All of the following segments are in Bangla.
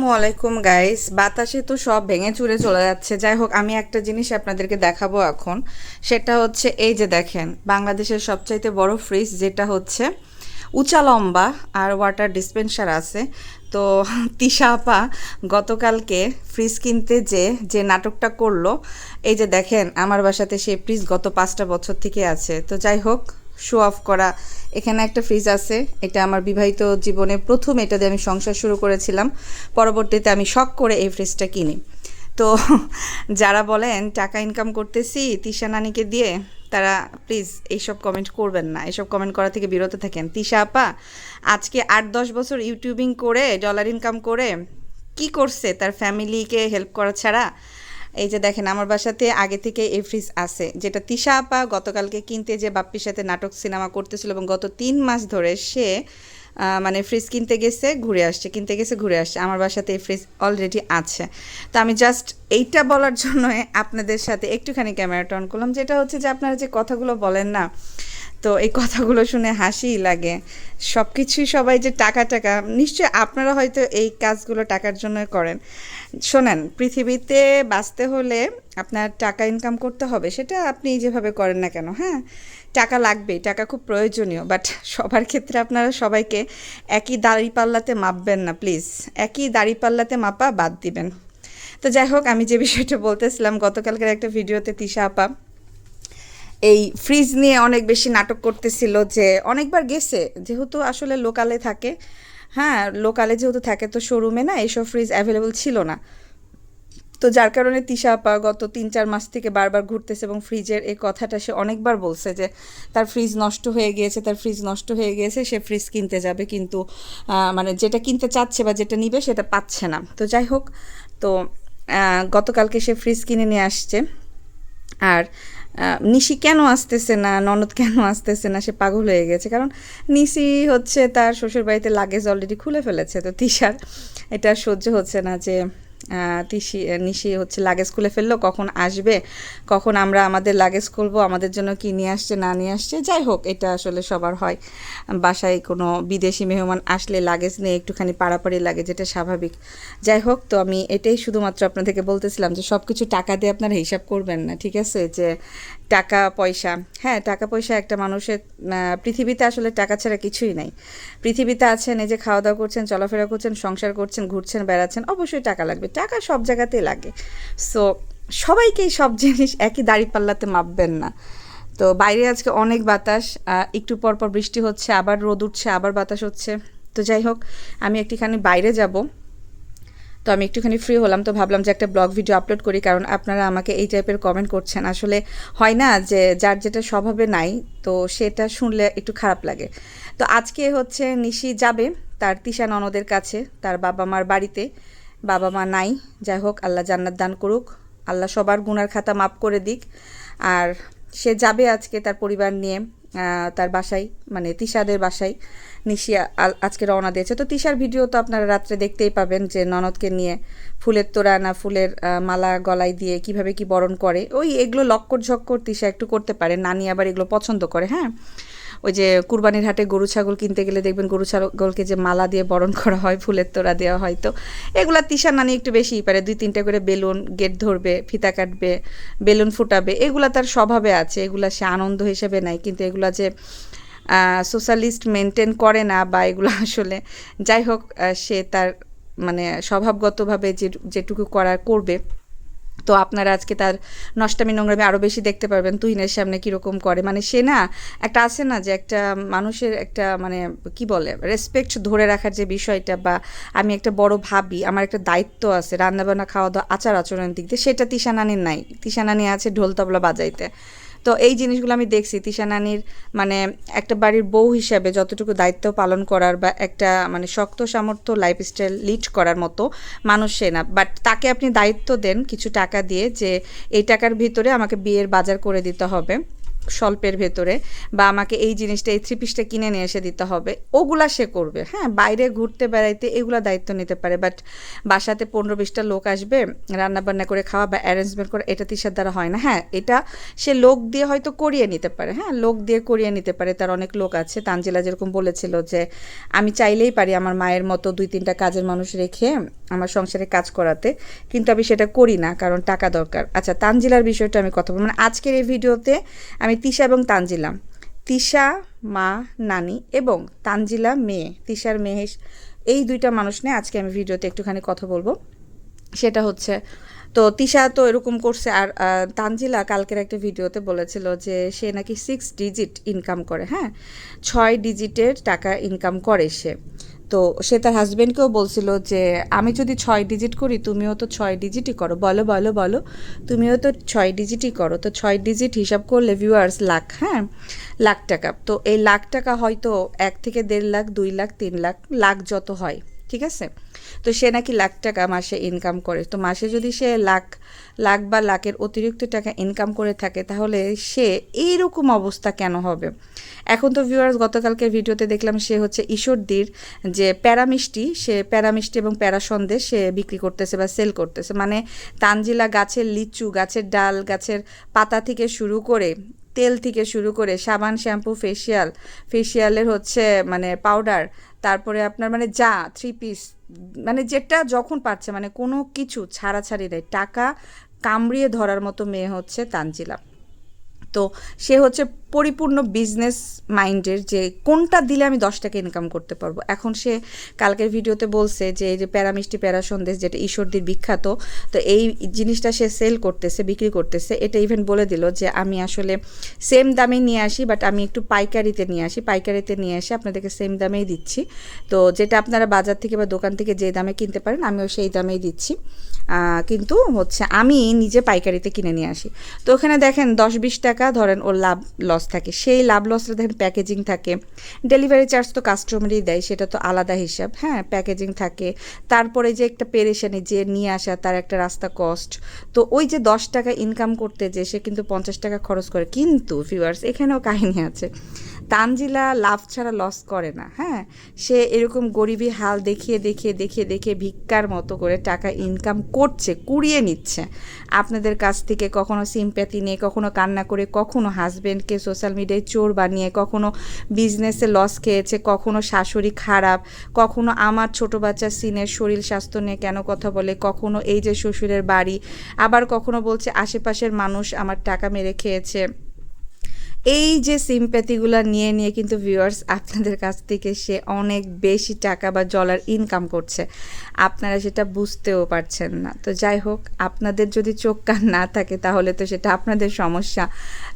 ওয়ালাইকুম গাইস, বাতাসে তো সব ভেঙে চুরে চলে যাচ্ছে। যাই হোক, আমি একটা জিনিস আপনাদেরকে দেখাবো এখন। সেটা হচ্ছে এই যে দেখেন, বাংলাদেশের সবচাইতে বড় ফ্রিজ, যেটা হচ্ছে উঁচা লম্বা আর ওয়াটার ডিসপেন্সার আছে। তো তিশা আপা গতকালকে ফ্রিজ কিনতে যে যে নাটকটা করলো, এই যে দেখেন আমার বাসাতে সেই ফ্রিজ গত 5টা বছর থেকে আছে। তো যাই হোক, শো অফ করা। এখানে একটা ফ্রিজ আছে, এটা আমার বিবাহিত জীবনে প্রথম, এটা দিয়ে আমি সংসার শুরু করেছিলাম। পরবর্তীতে আমি শখ করে এই ফ্রিজটা কিনি। তো যারা বলেন টাকা ইনকাম করতেছি তিশা নানিকে দিয়ে, তারা প্লিজ এইসব কমেন্ট করবেন না, এইসব কমেন্ট করা থেকে বিরত থাকেন। তিশা আপা আজকে 8-10 বছর ইউটিউবিং করে ডলার ইনকাম করে কি করছে তার ফ্যামিলিকে হেল্প করা ছাড়া? এই যে দেখেন আমার বাসাতে আগে থেকে এই ফ্রিজ আছে, যেটা তিশা আপা গতকালকে কিনতে যে বাপ্পির সাথে নাটক সিনেমা করতেছিল, এবং গত 3 মাস ধরে সে মানে ফ্রিজ কিনতে গেছে ঘুরে আসছে, কিনতে গেছে ঘুরে আসছে। আমার বাসাতে এই ফ্রিজ অলরেডি আছে। তো আমি জাস্ট এইটা বলার জন্য আপনাদের সাথে একটুখানি ক্যামেরাটা অন করলাম, যেটা হচ্ছে যে আপনারা যে কথাগুলো বলেন না, তো এই কথাগুলো শুনে হাসিই লাগে। সব কিছুই সবাই যে টাকা টাকা, নিশ্চয়ই আপনারা হয়তো এই কাজগুলো টাকার জন্যই করেন। শোনেন, পৃথিবীতে বাঁচতে হলে আপনার টাকা ইনকাম করতে হবে, সেটা আপনি যেভাবে করেন না কেন, হ্যাঁ টাকা লাগবেই, টাকা খুব প্রয়োজনীয়। বাট সবার ক্ষেত্রে আপনারা সবাইকে একই দাঁড়িপাল্লাতে মাপবেন না প্লিজ, একই দাঁড়িপাল্লাতে মাপা বাদ দিবেন। তো যাই হোক, আমি যে বিষয়টা বলতেছিলাম, গতকালকের একটা ভিডিওতে তিশা আপা এই ফ্রিজ নিয়ে অনেক বেশি নাটক করতেছিল, যে অনেকবার গেছে, যেহেতু আসলে লোকালে থাকে, হ্যাঁ লোকালে যেহেতু থাকে, তো শোরুমে না এইসব ফ্রিজ অ্যাভেলেবল ছিল না। তো যার কারণে তিশা আপা গত 3-4 মাস থেকে বারবার ঘুরতেছে, এবং ফ্রিজের এই কথাটা সে অনেকবার বলছে যে তার ফ্রিজ নষ্ট হয়ে গিয়েছে, তার ফ্রিজ নষ্ট হয়ে গিয়েছে, সে ফ্রিজ কিনতে যাবে, কিন্তু মানে যেটা কিনতে চাচ্ছে বা যেটা নিবে সেটা পাচ্ছে না। তো যাই হোক, তো গতকালকে সে ফ্রিজ কিনে নিয়ে আসছে। আর নিশি কেন আসতেছে না, ননদ কেন আসতেছে না, সে পাগল হয়ে গেছে। কারণ নিশি হচ্ছে তার শ্বশুরবাড়িতে লাগেজ অলরেডি খুলে ফেলেছে। তো তিশার এটা সহ্য হচ্ছে না যে নিশি হচ্ছে লাগেজ খুলে ফেললো, কখন আসবে, কখন আমরা আমাদের লাগেজ খুলবো, আমাদের জন্য কি নিয়ে আসছে না নিয়ে আসছে। যাই হোক, এটা আসলে সবার হয়, বাসায় কোনো বিদেশি মেহমান আসলে লাগেজ নিয়ে একটুখানি পাড়াপাড়ি লাগে, যেটা স্বাভাবিক। যাই হোক, তো আমি এটাই শুধুমাত্র আপনাদেরকে বলতেছিলাম যে সব কিছু টাকা দিয়ে আপনারা হিসাব করবেন না, ঠিক আছে? যে টাকা পয়সা, হ্যাঁ টাকা পয়সা একটা মানুষের, পৃথিবীতে আসলে টাকা ছাড়া কিছুই নাই। পৃথিবীতে আছেন, এই যে খাওয়া দাওয়া করছেন, চলাফেরা করছেন, সংসার করছেন, ঘুরছেন বেড়াচ্ছেন, অবশ্যই টাকা লাগবে, টাকা সব জায়গাতেই লাগে। সো সবাইকেই সব জিনিস একই দাঁড়িপাল্লাতে মাপবেন না। তো বাইরে আজকে অনেক বাতাস, একটু পর পর বৃষ্টি হচ্ছে, আবার রোদ উঠছে, আবার বাতাস হচ্ছে। তো যাই হোক, আমি একটুখানি বাইরে যাব। তো আমি একটুখানি ফ্রি হলাম, তো ভাবলাম যে একটা ব্লগ ভিডিও আপলোড করি, কারণ আপনারা আমাকে এই টাইপের কমেন্ট করছেন। আসলে হয় না যে যার যেটা স্বভাবে নাই, তো সেটা শুনলে একটু খারাপ লাগে। তো আজকে হচ্ছে নিশি যাবে তার তিশা ননদের কাছে, তার বাবা মার বাড়িতে। বাবা মা নাই, যাই হোক আল্লাহ জান্নাত দান করুক, আল্লাহ সবার গুনার খাতা মাফ করে দিক। আর সে যাবে আজকে তার পরিবার নিয়ে তার বাসায়, মানে তিশাদের বাসায়। নিশি আজকে রওনা দিয়েছে। তো তিশার ভিডিও তো আপনারা রাত্রে দেখতেই পাবেন, যে ননদকে নিয়ে ফুলের তোড়া না ফুলের মালা গলায় দিয়ে কিভাবে কি বরণ করে। ওই এগুলো লক্কর ঝক্কর তিশা একটু করতে পারে, নানি আবার এগুলো পছন্দ করে। হ্যাঁ, ওই যে কুরবানির হাটে গরু ছাগল কিনতে গেলে দেখবেন গরু ছাগলকে যে মালা দিয়ে বরণ করা হয়, ফুলের তোড়া দেওয়া হয়। তো এগুলা তিশার নানি একটু বেশিই পারে, 2-3টা করে বেলুন গেট ধরবে, ফিতা কাটবে, বেলুন ফুটাবে, এগুলা তার স্বভাবে আছে, এগুলা সে আনন্দ হিসেবে নাই। কিন্তু এগুলা যে সোশ্যালিস্ট মেনটেন করে না, বা এগুলো আসলে যাই হোক, সে তার মানে স্বভাবগতভাবে যেটুকু করার করবে। তো আপনারা আজকে তার নষ্টামি নোংরামি আরও বেশি দেখতে পারবেন, তুহিনের সামনে কীরকম করে। মানে সে না, একটা আছে না যে একটা মানুষের একটা মানে কি বলে রেসপেক্ট ধরে রাখার যে বিষয়টা, বা আমি একটা বড় ভাবি, আমার একটা দায়িত্ব আছে রান্নাবান্না খাওয়া দাওয়া আচার আচরণের দিক দিয়ে, সেটা তিশা নানির নাই। তিশা নানি আছে ঢোল তবলা বাজাইতে। তো এই জিনিসগুলো আমি দেখছি তিশা নানির, মানে একটা বাড়ির বউ হিসাবে যতটুকু দায়িত্ব পালন করার, বা একটা মানে শক্ত সামর্থ্য লাইফস্টাইল লিড করার মতো মানুষ সে না। বাট তাকে আপনি দায়িত্ব দেন কিছু টাকা দিয়ে, যে এই টাকার ভিতরে আমাকে বিয়ের বাজার করে দিতে হবে, স্বল্পের ভেতরে, বা আমাকে এই জিনিসটা এই 3 পিসটা কিনে নিয়ে এসে দিতে হবে, ওগুলা সে করবে। হ্যাঁ, বাইরে ঘুরতে বেড়াইতে এগুলা দায়িত্ব নিতে পারে, বাট বাসাতে 15-20টা লোক আসবে রান্নাবান্না করে খাওয়া বা অ্যারেঞ্জমেন্ট করা, এটা তিশার দ্বারা হয় না। হ্যাঁ, এটা সে লোক দিয়ে হয়তো করিয়ে নিতে পারে, হ্যাঁ লোক দিয়ে করিয়ে নিতে পারে, তার অনেক লোক আছে। তানজিলা যেরকম বলেছিল যে আমি চাইলেই পারি আমার মায়ের মতো 2-3টা কাজের মানুষ রেখে আমার সংসারে কাজ করাতে, কিন্তু আমি সেটা করি না কারণ টাকা দরকার। আচ্ছা, তানজিলার বিষয়টা আমি কথা বলবো, মানে আজকের এই ভিডিওতে আমি তিশা এবং তানজিলা, তিশা মা নানি এবং তানজিলা মেয়ে, তিশার মেয়ে, এই 2টা মানুষ নিয়ে আজকে আমি ভিডিওতে একটুখানি কথা বলবো। সেটা হচ্ছে, তো তিশা তো এরকম করছে, আর তানজিলা কালকের একটা ভিডিওতে বলেছিল যে সে নাকি 6 ডিজিট ইনকাম করে। হ্যাঁ, 6 ডিজিটের টাকা ইনকাম করে সে। তো সে তার হাজবেন্ডকেও বলছিল যে আমি যদি 6 ডিজিট করি, তুমিও তো 6 ডিজিটই করো, বলো বলো বলো, তুমিও তো 6 ডিজিটই করো। তো 6 ডিজিট হিসাব করলে ভিউয়ার্স লাখ, হ্যাঁ লাখ টাকা। তো এই লাখ টাকা হয়তো 1 থেকে 1.5 লাখ, 2 লাখ, 3 লাখ, লাখ যত হয়, ঠিক আছে। তো সে নাকি লাখ টাকা মাসে ইনকাম করে। তো মাসে যদি সে লাখ লাখ বা লাখের অতিরিক্ত টাকা ইনকাম করে থাকে, তাহলে সে এইরকম অবস্থা কেন হবে? এখন তো ভিউয়ার্স, গতকালকের ভিডিওতে দেখলাম সে হচ্ছে ঈশ্বরদীর যে প্যারামিষ্টি, সে প্যারামিষ্টি এবং প্যারা সন্দেশ সে বিক্রি করতেছে বা সেল করতেছে। মানে তানজিলা গাছের লিচু, গাছের ডাল, গাছের পাতা থেকে শুরু করে, তেল থেকে শুরু করে, সাবান, শ্যাম্পু, ফেসিয়ালের হচ্ছে মানে পাউডার, তারপরে আপনার মানে যা 3 পিস, মানে যেটা যখন পাচ্ছে, মানে কোনো কিছু ছাড়াছাড়ি নেই। টাকা কামড়িয়ে ধরার মতো মেয়ে হচ্ছে তানজিলা। তো সে হচ্ছে পরিপূর্ণ বিজনেস মাইন্ডের, যে কোনটা দিলে আমি 10 টাকা ইনকাম করতে পারবো। এখন সে কালকের ভিডিওতে বলছে যে এই যে প্যারামিষ্টি, প্যারা সন্দেশ, যেটা ঈশ্বরদীর বিখ্যাত, তো এই জিনিসটা সে সেল করতেছে, বিক্রি করতেছে। এটা ইভেন বলে দিল যে আমি আসলে সেম দামে নিয়ে আসি, বাট আমি একটু পাইকারিতে নিয়ে আসি, পাইকারিতে নিয়ে এসে আপনাদেরকে সেম দামেই দিচ্ছি। তো যেটা আপনারা বাজার থেকে বা দোকান থেকে যে দামে কিনতে পারেন, আমিও সেই দামেই দিচ্ছি, কিন্তু হচ্ছে আমি নিজে পাইকারিতে কিনে নিয়ে আসি। তো ওখানে দেখেন 10-20 টাকা ধরেন ওর লাভ লস থাকে, সেই লাভ লসটা দেখেন প্যাকেজিং থাকে, ডেলিভারি চার্জ তো কাস্টমারই দেয়, সেটা তো আলাদা হিসাব। হ্যাঁ, প্যাকেজিং থাকে, তারপরে যে একটা পেরেশানি, যে নিয়ে আসা তার একটা রাস্তা কস্ট। তো ওই যে 10 টাকা ইনকাম করতে যে সে কিন্তু 50 টাকা খরচ করে। কিন্তু ভিউয়ার্স, এখানেও কাহিনী আছে, তানজিলা লাভ ছাড়া লস করে না। হ্যাঁ, সে এরকম গরিবী হাল দেখিয়ে দেখিয়ে দেখিয়ে দেখিয়ে ভিক্ষার মতো করে টাকা ইনকাম করছে, কুড়িয়ে নিচ্ছে আপনাদের কাছ থেকে, কখনো সিম্প্যাথি নিয়ে, কখনো কান্না করে, কখনো হাজব্যান্ডকে সোশ্যাল মিডিয়ায় চোর বানিয়ে, কখনো বিজনেসে লস খেয়েছে, কখনো শাশুড়ি খারাপ, কখনো আমার ছোট বাচ্চার সিনের শরীর স্বাস্থ্য নিয়ে কেন কথা বলে, কখনো এই যে শ্বশুরের বাড়ি, আবার কখনো বলছে আশেপাশের মানুষ আমার টাকা মেরে খেয়েছে। এই যে সিম্প্যাথিগুলো নিয়ে নিয়ে কিন্তু ভিউয়ার্স আপনাদের কাছ থেকে সে অনেক বেশি টাকা বা ডলার ইনকাম করছে, আপনারা সেটা বুঝতেও পারছেন না। তো যাই হোক, আপনাদের যদি চোখ কান না থাকে তাহলে তো সেটা আপনাদের সমস্যা।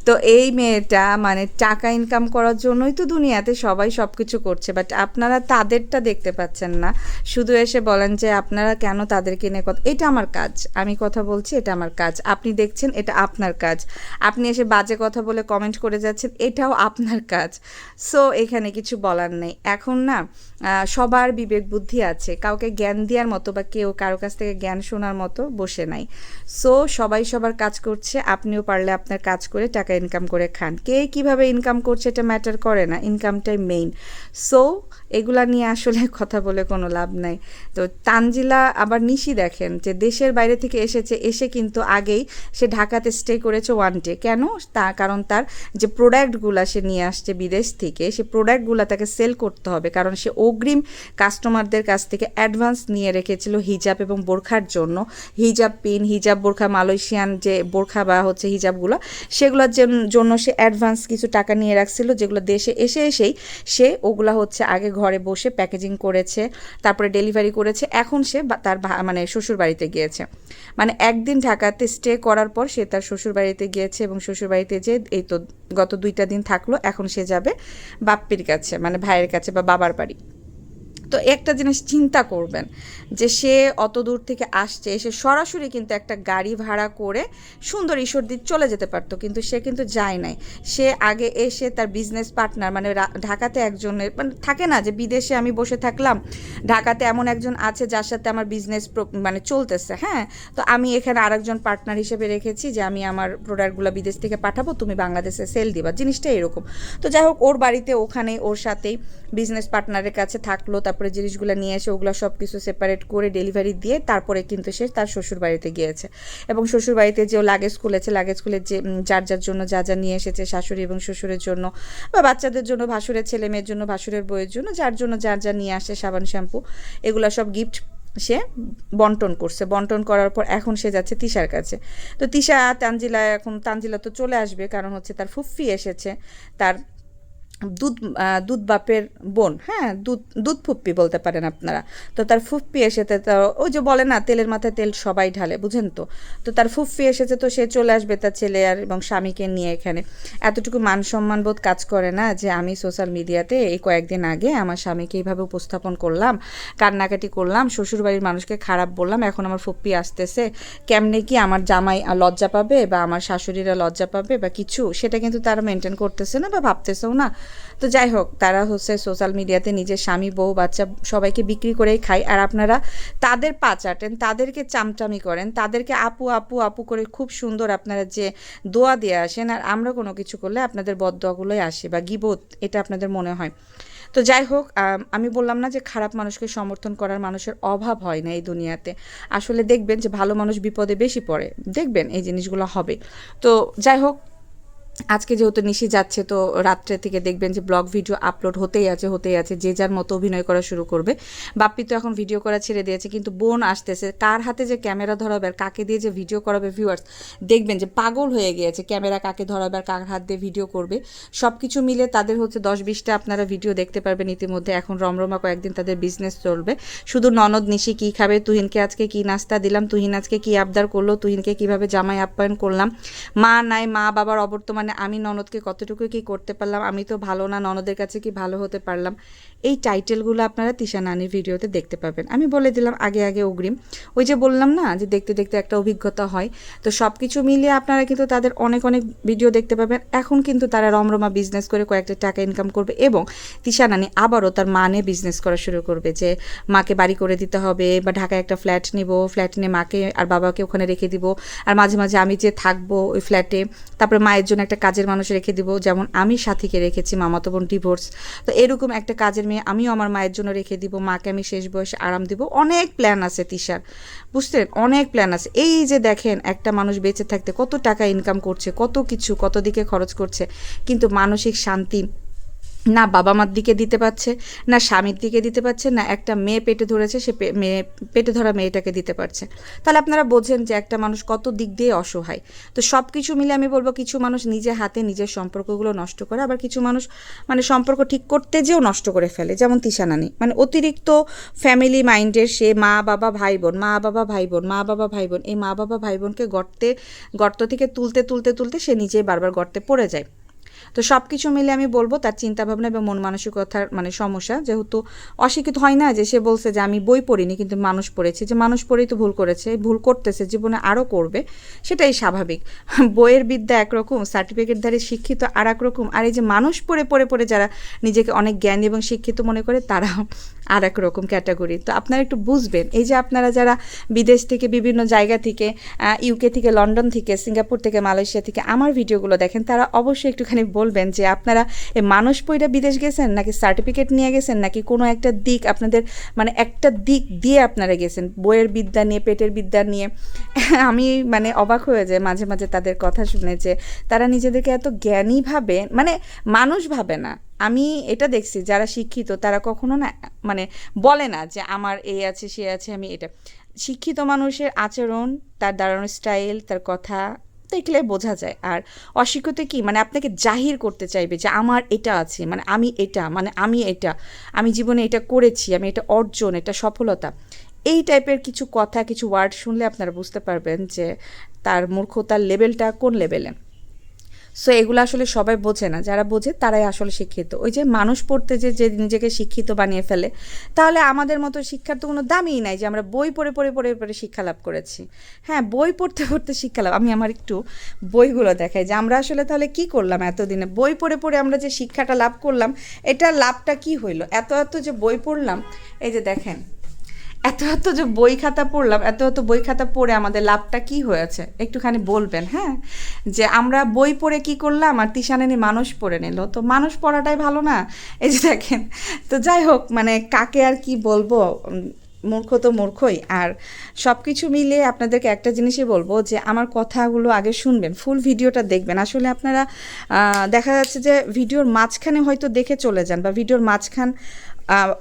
তো এই মেয়েটা মানে টাকা ইনকাম করার জন্যই তো দুনিয়াতে সবাই সব কিছু করছে, বাট আপনারা তাদেরটা দেখতে পাচ্ছেন না, শুধু এসে বলেন যে আপনারা কেন তাদেরকে নিয়ে কথা। এটা আমার কাজ, আমি কথা বলছি, এটা আমার কাজ, আপনি দেখছেন, এটা আপনার কাজ। আপনি এসে বাজে কথা বলে কমেন্ট করে যাচ্ছেন, এটাও আপনার কাজ। সো এখানে কিছু বলার নেই। এখন না সবার বিবেক বুদ্ধি আছে, কাউকে জ্ঞান দেওয়ার মতো বা কেউ কারো কাছ থেকে জ্ঞান শোনার মতো বসে নাই। সো সবাই সবার কাজ করছে, আপনিও পারলে আপনার কাজ করে টাকা ইনকাম করে খান। কে কীভাবে ইনকাম করছে এটা ম্যাটার করে না, ইনকামটাই মেইন। সো এগুলা নিয়ে আসলে কথা বলে কোনো লাভ নাই। তো তানজিলা আবার নিশি দেখেন যে দেশের বাইরে থেকে এসেছে, এসে কিন্তু আগেই সে ঢাকাতে স্টে করেছে 1 ডে। কেন? কারণ তার যে প্রোডাক্টগুলো সে নিয়ে আসছে বিদেশ থেকে, সে প্রোডাক্টগুলো তাকে সেল করতে হবে, কারণ সে অগ্রিম কাস্টমারদের কাছ থেকে অ্যাডভান্স নিয়ে রেখেছিল হিজাব এবং বোরখার জন্য। হিজাব পিন, হিজাব বোরখা, মালয়েশিয়ান যে বোরখা বা হচ্ছে হিজাবগুলো, সেগুলোর জন্য সে অ্যাডভান্স কিছু টাকা নিয়ে রাখছিল, যেগুলো দেশে এসেই সে ওগুলা হচ্ছে আগে ঘরে বসে প্যাকেজিং করেছে, তারপরে ডেলিভারি করেছে। এখন সে তার মানে শ্বশুর বাড়িতে গিয়েছে, মানে একদিন ঢাকাতে স্টে করার পর সে তার শ্বশুর বাড়িতে গিয়েছে, এবং শ্বশুর বাড়িতে যে এই তো গত 2টা দিন থাকলো, এখন সে যাবে বাপ্পির কাছে, মানে ভাইয়ের কাছে বা বাবার বাড়ি। তো একটা জিনিস চিন্তা করবেন যে সে অত দূর থেকে আসছে, এসে সরাসরি কিন্তু একটা গাড়ি ভাড়া করে সুন্দর ঈশ্বরদী চলে যেতে পারতো, কিন্তু সে কিন্তু যায় নাই। সে আগে এসে তার বিজনেস পার্টনার মানে ঢাকাতে একজনের মানে থাকে না যে বিদেশে আমি বসে থাকলাম, ঢাকাতে এমন একজন আছে যার সাথে আমার বিজনেস মানে চলতেছে, হ্যাঁ, তো আমি এখানে আরেকজন পার্টনার হিসেবে রেখেছি যে আমি আমার প্রোডাক্টগুলো বিদেশ থেকে পাঠাবো, তুমি বাংলাদেশে সেল দিবা, জিনিসটা এরকম। তো যাই হোক, ওর বাড়িতে ওখানেই ওর সাথেই বিজনেস পার্টনারের কাছে থাকলো, তারপরে জিনিসগুলো নিয়ে এসে ওগুলো সব কিছু সেপারেট করে ডেলিভারি দিয়ে তারপরে কিন্তু সে তার শ্বশুর বাড়িতে গিয়েছে। এবং শ্বশুর বাড়িতে যে লাগেজ খুলেছে, লাগেজ খুলে যে যার যার জন্য যা যা নিয়ে এসেছে, শাশুড়ি এবং শ্বশুরের জন্য বা বাচ্চাদের জন্য, ভাসুরের ছেলে মেয়ের জন্য, ভাসুরের বইয়ের জন্য, যার জন্য যার যা নিয়ে আসে, সাবান শ্যাম্পু, এগুলো সব গিফট সে বন্টন করছে। বন্টন করার পর এখন সে যাচ্ছে তিশার কাছে। তো তিশা তানজিলা, এখন তানজিলা তো চলে আসবে, কারণ হচ্ছে তার ফুফি এসেছে, তার দুধ দুধ বাপের বোন, হ্যাঁ, দুধ দুধ ফুপ্পি বলতে পারেন আপনারা। তো তার ফুপ্পি এসেছে, তো ওই যে বলে না তেলের মাথায় তেল সবাই ঢালে, বুঝেন তো। তো তার ফুপ্পি এসেছে, তো সে চলে আসবে তার ছেলে আর এবং স্বামীকে নিয়ে এখানে। এতটুকু মান সম্মান বোধ কাজ করে না যে আমি সোশ্যাল মিডিয়াতে এই কয়েকদিন আগে আমার স্বামীকে এইভাবে উপস্থাপন করলাম, কান্নাকাটি করলাম, শ্বশুরবাড়ির মানুষকে খারাপ বললাম, এখন আমার ফুপ্পি আসতেছে, কেমনে কি আমার জামাই লজ্জা পাবে বা আমার শাশুড়িরা লজ্জা পাবে বা কিছু, সেটা কিন্তু তারা মেনটেন করতেছে না বা ভাবতেছেও না। তো যাই হোক, তারা হচ্ছে সোশ্যাল মিডিয়াতে নিজের স্বামী, বউ, বাচ্চা সবাইকে বিক্রি করেই খায়, আর আপনারা তাদের পা চাটেন, তাদেরকে চামচামি করেন, তাদেরকে আপু আপু আপু করে খুব সুন্দর আপনারা যে দোয়া দিয়ে আসেন, আর আমরা কোনো কিছু করলে আপনাদের বদদোয়াগুলোই আসে বা গিবত, এটা আপনাদের মনে হয়। তো যাই হোক, আমি বললাম না যে খারাপ মানুষকে সমর্থন করার মানুষের অভাব হয় না এই দুনিয়াতে। আসলে দেখবেন যে ভালো মানুষ বিপদে বেশি পড়ে, দেখবেন এই জিনিসগুলো হবে। তো যাই হোক, আজকে যেহেতু নিশি যাচ্ছে, তো রাত্রে থেকে দেখবেন যে ব্লগ ভিডিও আপলোড হতেই আছে, যে যার মতো অভিনয় করা শুরু করবে। বাপ্পি তো এখন ভিডিও করা ছেড়ে দিয়েছে, কিন্তু বোন আসতেছে, কার হাতে যে ক্যামেরা ধরাবে আর কাকে দিয়ে যে ভিডিও করাবে, ভিউয়ার্স দেখবেন যে পাগল হয়ে গিয়েছে, ক্যামেরা কাকে ধরাবে আর কার হাত দিয়ে ভিডিও করবে। সব কিছু মিলে তাদের হচ্ছে 10-20টা আপনারা ভিডিও দেখতে পারবেন ইতিমধ্যে। এখন রমরমা কয়েকদিন তাদের বিজনেস চলবে। শুধু ননদ নিশি কী খাবে, তুহিনকে আজকে কী নাস্তা দিলাম, তুহিন আজকে কী আবদার করলো, তুহিনকে কীভাবে জামাই আপ্যায়ন করলাম, মা নাই, মা বাবার অবর্তমানে আমি ননদকে কতটুকু কি করতে পারলাম, আমি তো ভালো না, ননদের কাছে কি ভালো হতে পারলাম, এই টাইটেলগুলো আপনারা তিশা নানির ভিডিওতে দেখতে পাবেন। আমি বলে দিলাম আগে আগে অগ্রিম, ওই যে বললাম না যে দেখতে দেখতে একটা অভিজ্ঞতা হয়। তো সব কিছু মিলিয়ে আপনারা কিন্তু তাদের অনেক অনেক ভিডিও দেখতে পাবেন। এখন কিন্তু তারা রমরমা বিজনেস করে কয়েকটা টাকা ইনকাম করবে, এবং তিশা নানি আবারও তার মানে বিজনেস করা শুরু করবে, যে মাকে বাড়ি করে দিতে হবে বা ঢাকায় একটা ফ্ল্যাট নিব, ফ্ল্যাট নিয়ে মাকে আর বাবাকে ওখানে রেখে দিব, আর মাঝে মাঝে আমি যে থাকবো ওই ফ্ল্যাটে, তারপরে মায়ের জন্য একটা কাজের মানুষ রেখে দিব, যেমন আমি সাথীকে রেখেছি, মামাতো বোন ডিভোর্স, তো এরকম একটা কাজের মেয়ে আমিও আমার মায়ের জন্য রেখে দিব, মাকে আমি শেষ বয়সে আরাম দিব। অনেক প্ল্যান আছে তিশার, বুঝতেন, অনেক প্ল্যান আছে। এই যে দেখেন একটা মানুষ বেঁচে থাকতে কত টাকা ইনকাম করছে, কত কিছু কত দিকে খরচ করছে, কিন্তু মানসিক শান্তি না বাবা মার দিকে দিতে পারছে, না স্বামীর দিকে দিতে পারছে, না একটা মেয়ে পেটে ধরেছে সে মেয়ে পেটে ধরা মেয়েটাকে দিতে পারছে। তাহলে আপনারা বোঝেন যে একটা মানুষ কত দিক দিয়ে অসহায়। তো সব কিছু মিলে আমি বলবো, কিছু মানুষ নিজে হাতে নিজের সম্পর্কগুলো নষ্ট করে, আবার কিছু মানুষ মানে সম্পর্ক ঠিক করতে যেও নষ্ট করে ফেলে, যেমন তিশা নানি, মানে অতিরিক্ত ফ্যামিলি মাইন্ডের, সে মা বাবা ভাই বোন, মা বাবা ভাই বোন, মা বাবা ভাই বোন, এই মা বাবা ভাই বোনকে গর্ত থেকে তুলতে তুলতে তুলতে সে নিজেই বারবার গর্তে পড়ে যায়। তো সব কিছু মিলে আমি বলবো তার চিন্তাভাবনা এবং মন মানসিকতার মানে সমস্যা, যেহেতু অশিক্ষিত হয় না যে সে বলছে যে আমি বই পড়িনি কিন্তু মানুষ পড়েছি, যে মানুষ পড়েই তো ভুল করেছে, ভুল করতেছে, জীবনে আরও করবে, সেটাই স্বাভাবিক। বইয়ের বিদ্যা একরকম, সার্টিফিকেটধারী শিক্ষিত আর এক রকম, আর এই যে মানুষ পড়ে পড়ে পড়ে যারা নিজেকে অনেক জ্ঞানী এবং শিক্ষিত মনে করে, তারা আর এক রকম ক্যাটাগরি। তো আপনারা একটু বুঝবেন, এই যে আপনারা যারা বিদেশ থেকে বিভিন্ন জায়গা থেকে, ইউকে থেকে, লন্ডন থেকে, সিঙ্গাপুর থেকে, মালয়েশিয়া থেকে আমার ভিডিওগুলো দেখেন, তারা অবশ্যই একটুখানি বলবেন যে আপনারা এই মানুষ পইরা বিদেশ গেছেন, নাকি সার্টিফিকেট নিয়ে গেছেন, নাকি কোনো একটা দিক আপনাদের মানে একটা দিক দিয়ে আপনারা গেছেন বইয়ের বিদ্যা নিয়ে, পেটের বিদ্যা নিয়ে। আমি মানে অবাক হয়ে যায় মাঝে মাঝে তাদের কথা শুনে, যে তারা নিজেদেরকে এত জ্ঞানী ভাবে, মানে মানুষ ভাবে না। আমি এটা দেখছি যারা শিক্ষিত তারা কখনো না মানে বলে না যে আমার এই আছে সে আছে, আমি এটা। শিক্ষিত মানুষের আচরণ, তার দাঁড়ানোর স্টাইল, তার কথা দেখলে বোঝা যায়। আর অশিক্ষিত কি মানে আপনাকে জাহির করতে চাইবে যে আমার এটা আছে, মানে আমি এটা, মানে আমি এটা, আমি জীবনে এটা করেছি, আমি এটা অর্জন, এটা সফলতা। এই টাইপের কিছু কথা, কিছু ওয়ার্ড শুনলে আপনারা বুঝতে পারবেন যে তার মূর্খতার লেভেলটা কোন লেভেলে। সো এগুলো আসলে সবাই বোঝে না, যারা বোঝে তারাই আসলে শিক্ষিত। ওই যে মানুষ পড়তে যে যে নিজেকে শিক্ষিত বানিয়ে ফেলে, তাহলে আমাদের মতো শিক্ষার তো কোনো দামই নাই যে আমরা বই পড়ে পড়ে পড়ে পড়ে শিক্ষা লাভ করেছি। হ্যাঁ, বই পড়তে পড়তে শিক্ষা লাভ, আমি আমার একটু বইগুলো দেখাই যে আমরা আসলে তাহলে কি করলাম এতদিনে, বই পড়ে পড়ে আমরা যে শিক্ষাটা লাভ করলাম, এটার লাভটা কি হইলো? এত এত যে বই পড়লাম, এই যে দেখেন এত এত যে বই খাতা পড়লাম, এত এত বই খাতা পড়ে আমাদের লাভটা কি হয়েছে একটুখানি বলবেন। হ্যাঁ, যে আমরা বই পড়ে কি করলাম আর তিশানানি মানুষ পড়ে নিল, তো মানুষ পড়াটাই ভালো না? এই যে দেখেন, তো যাই হোক, মানে কাকে আর কি বলবো, মূর্খ তো মূর্খই। আর সব কিছু মিলিয়ে আপনাদেরকে একটা জিনিসই বলবো যে আমার কথাগুলো আগে শুনবেন, ফুল ভিডিওটা দেখবেন। আসলে আপনারা দেখা যাচ্ছে যে ভিডিওর মাঝখানে হয়তো দেখে চলে যান, বা ভিডিওর মাঝখান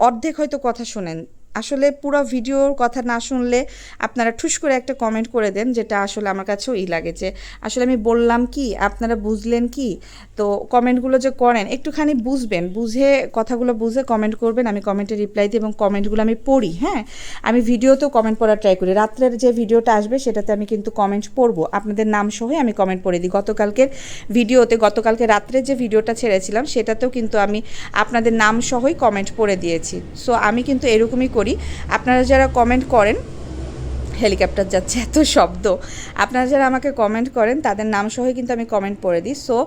অর্ধেক হয়তো কথা শোনেন। আসলে পুরো ভিডিওর কথা না শুনলে আপনারা ঠুস করে একটা কমেন্ট করে দেন, যেটা আসলে আমার কাছেও লাগে যে আসলে আমি বললাম কি, আপনারা বুঝলেন কি? তো কমেন্টগুলো যে করেন একটুখানি বুঝবেন, বুঝে কথাগুলো বুঝে কমেন্ট করবেন। আমি কমেন্টে রিপ্লাই দিই এবং কমেন্টগুলো আমি পড়ি। হ্যাঁ, আমি ভিডিওতেও কমেন্ট পড়ার ট্রাই করি। রাত্রের যে ভিডিওটা আসবে সেটাতে আমি কিন্তু কমেন্ট পড়বো, আপনাদের নাম সহই আমি কমেন্ট পড়ে দিই। গতকালকে রাত্রে যে ভিডিওটা ছেড়েছিলাম সেটাতেও কিন্তু আমি আপনাদের নাম সহই কমেন্ট পড়ে দিয়েছি। সো আমি কিন্তু এরকমই করি। আপনারা যারা কমেন্ট করেন, হেলিকপ্টার যাচ্ছে, এত শব্দ, আপনারা যারা আমাকে কমেন্ট করেন তাদের নাম সহ কিন্তু আমি কমেন্ট পড়ে দিই। সো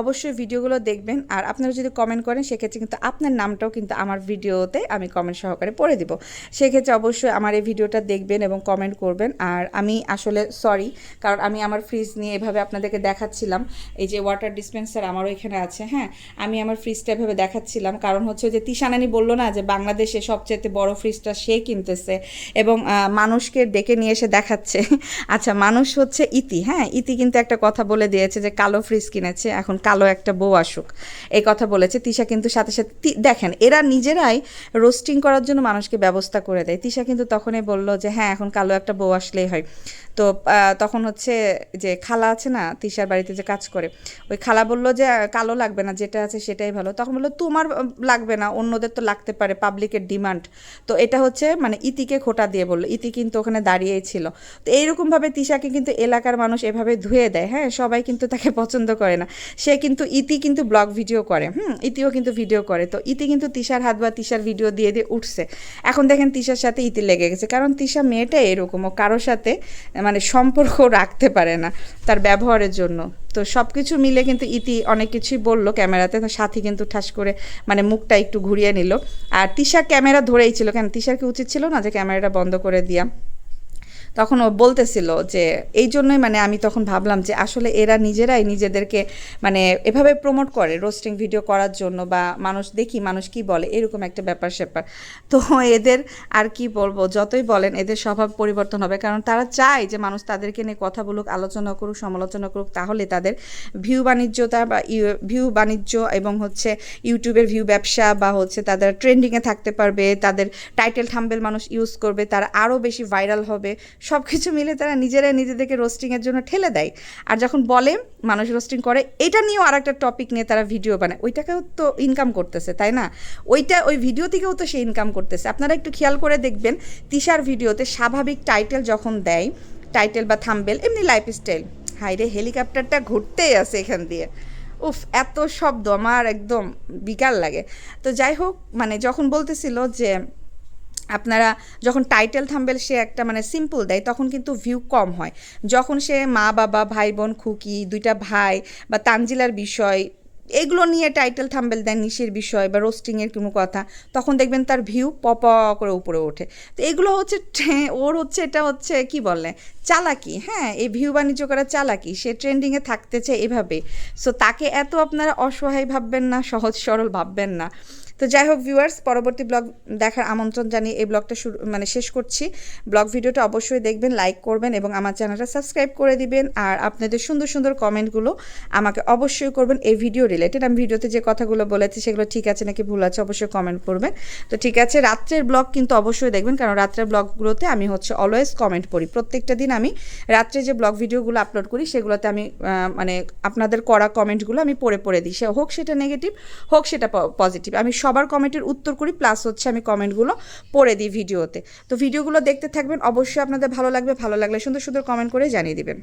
অবশ্যই ভিডিওগুলো দেখবেন, আর আপনারা যদি কমেন্ট করেন সেক্ষেত্রে কিন্তু আপনার নামটাও কিন্তু আমার ভিডিওতে আমি কমেন্ট সহকারে পড়ে দিব। সেক্ষেত্রে অবশ্যই আমার এই ভিডিওটা দেখবেন এবং কমেন্ট করবেন। আর আমি আসলে সরি, কারণ আমি আমার ফ্রিজ নিয়ে এভাবে আপনাদেরকে দেখাচ্ছিলাম। এই যে ওয়াটার ডিসপেন্সার আমারও এখানে আছে। হ্যাঁ, আমি আমার ফ্রিজটা এভাবে দেখাচ্ছিলাম, কারণ হচ্ছে যে তিশানানি বললো না যে বাংলাদেশে সবচেয়ে বড় ফ্রিজটা সে কিনতেছে এবং মানুষকে ডেকে নিয়ে এসে দেখাচ্ছে। আচ্ছা, মানুষ হচ্ছে ইতি। হ্যাঁ, ইতি কিন্তু একটা কথা বলে দিয়েছে যে কালো ফ্রিজ কিনেছে, এখন কালো একটা বউ আসুক, এই কথা বলেছে। তিশা কিন্তু সাথে সাথে দেখেন, এরা নিজেরাই রোস্টিং করার জন্য মানুষকে ব্যবস্থা করে দেয়। তিশা কিন্তু তখনই বলল যে হ্যাঁ, এখন কালো একটা বউ আসলেই হয়। তো তখন হচ্ছে যে খালা আছে না তিশার বাড়িতে যে কাজ করে, ওই খালা বললো যে কালো লাগবে না, যেটা আছে সেটাই ভালো। তখন বললো তোমার লাগবে না, অন্যদের তো লাগতে পারে, পাবলিকের ডিমান্ড। তো এটা হচ্ছে মানে ইতিকে খোটা দিয়ে বললো, ইতি কিন্তু ওখানে দাঁড়িয়েই ছিল। তো এইরকমভাবে তিশাকে কিন্তু এলাকার মানুষ এভাবে ধুয়ে দেয়। হ্যাঁ, সবাই কিন্তু তাকে পছন্দ করে না। সে কিন্তু ইতি কিন্তু ব্লগ ভিডিও করে, ইতিও কিন্তু ভিডিও করে। তো ইতি কিন্তু তিশার হাত বা তিশার ভিডিও দিয়ে দিয়ে উঠছে। এখন দেখেন তিশার সাথে ইতি লেগে গেছে, কারণ তিশা মেয়েটা এরকম, ও কারোর সাথে মানে সম্পর্ক রাখতে পারে না তার ব্যবহারের জন্য। তো সব কিছু মিলে কিন্তু ইতি অনেক কিছুই বললো ক্যামেরাতে, তো সাথী কিন্তু ঠাস করে মানে মুখটা একটু ঘুরিয়ে নিল। আর তিশা ক্যামেরা ধরেই ছিল, কেন তিশার কি উচিত ছিল না যে ক্যামেরাটা বন্ধ করে দিয়া? তখন ও বলতেছিল যে এই জন্যই মানে আমি তখন ভাবলাম যে আসলে এরা নিজেরাই নিজেদেরকে মানে এভাবে প্রমোট করে রোস্টিং ভিডিও করার জন্য, বা মানুষ দেখি মানুষ কি বলে এরকম একটা ব্যাপার স্যাপার। তো এদের আর কি বলবো, যতই বলেন এদের স্বভাব পরিবর্তন হবে, কারণ তারা চায় যে মানুষ তাদেরকে নিয়ে কথা বলুক, আলোচনা করুক, সমালোচনা করুক, তাহলে তাদের ভিউ বাণিজ্যতা বা ভিউ বাণিজ্য এবং হচ্ছে ইউটিউবের ভিউ ব্যবসা, বা হচ্ছে তাদের ট্রেন্ডিংয়ে থাকতে পারবে, তাদের টাইটেল থাম্বেল মানুষ ইউজ করবে, তারা আরও বেশি ভাইরাল হবে। সব কিছু মিলে তারা নিজেরাই নিজেদেরকে রোস্টিংয়ের জন্য ঠেলে দেয়। আর যখন বলে মানুষ রোস্টিং করে, এটা নিয়েও আর একটা টপিক নিয়ে তারা ভিডিও বানায়, ওইটাকেও তো ইনকাম করতেছে, তাই না? ওই ভিডিও থেকেও তো সে ইনকাম করতেছে। আপনারা একটু খেয়াল করে দেখবেন তিশার ভিডিওতে স্বাভাবিক টাইটেল যখন দেয়, টাইটেল বা থাম্বেল, এমনি লাইফস্টাইল, হাইরে হেলিকপ্টারটা ঘুরতেই আছে এখান দিয়ে, উফ এত শব্দ আমার একদম বিকার লাগে। তো যাই হোক, মানে যখন বলতেছিল যে আপনারা যখন টাইটেল থাম্বেল সে একটা মানে সিম্পল দেয় তখন কিন্তু ভিউ কম হয়। যখন সে মা বাবা ভাই বোন খুকি দুইটা ভাই বা তানজিলার বিষয় এগুলো নিয়ে টাইটেল থাম্বেল দেন, নিশির বিষয় বা রোস্টিংয়ের কোনো কথা, তখন দেখবেন তার ভিউ পপ করে উপরে ওঠে। তো এগুলো হচ্ছে ওর হচ্ছে এটা হচ্ছে কি বলে চালাকি। হ্যাঁ, এই ভিউ বাণিজ্য করা চালাকি, সে ট্রেন্ডিংয়ে থাকতে চায় এভাবে। সো তাকে এত আপনারা অসহায় ভাববেন না, সহজ সরল ভাববেন না। তো যাই হোক ভিউয়ার্স, পরবর্তী ব্লগ দেখার আমন্ত্রণ জানিয়ে এই ব্লগটা মানে শেষ করছি। ব্লগ ভিডিওটা অবশ্যই দেখবেন, লাইক করবেন এবং আমার চ্যানেলটা সাবস্ক্রাইব করে দিবেন। আর আপনাদের সুন্দর সুন্দর কমেন্টগুলো আমাকে অবশ্যই করবেন এই ভিডিও রিলেটেড। আমি ভিডিওতে যে কথাগুলো বলেছি সেগুলো ঠিক আছে নাকি ভুল আছে অবশ্যই কমেন্ট করবেন। তো ঠিক আছে, রাত্রের ব্লগ কিন্তু অবশ্যই দেখবেন, কারণ রাত্রের ব্লগগুলোতে আমি হচ্ছে অলওয়েজ কমেন্ট পড়ি। প্রত্যেকটা দিন আমি রাত্রে যে ব্লগ ভিডিওগুলো আপলোড করি সেগুলোতে আমি মানে আপনাদের করা কমেন্টগুলো আমি পড়ে পড়ে দিই, সে হোক সেটা নেগেটিভ হোক সেটা পজিটিভ, আমি সবার কমেন্টের উত্তর করি, প্লাস হচ্ছে আমি কমেন্টগুলো পড়ে দিই ভিডিওতে। তো ভিডিওগুলো দেখতে থাকবেন, অবশ্যই আপনাদের ভালো লাগবে, ভালো লাগলে সুন্দর সুন্দর কমেন্ট করে জানিয়ে দিবেন।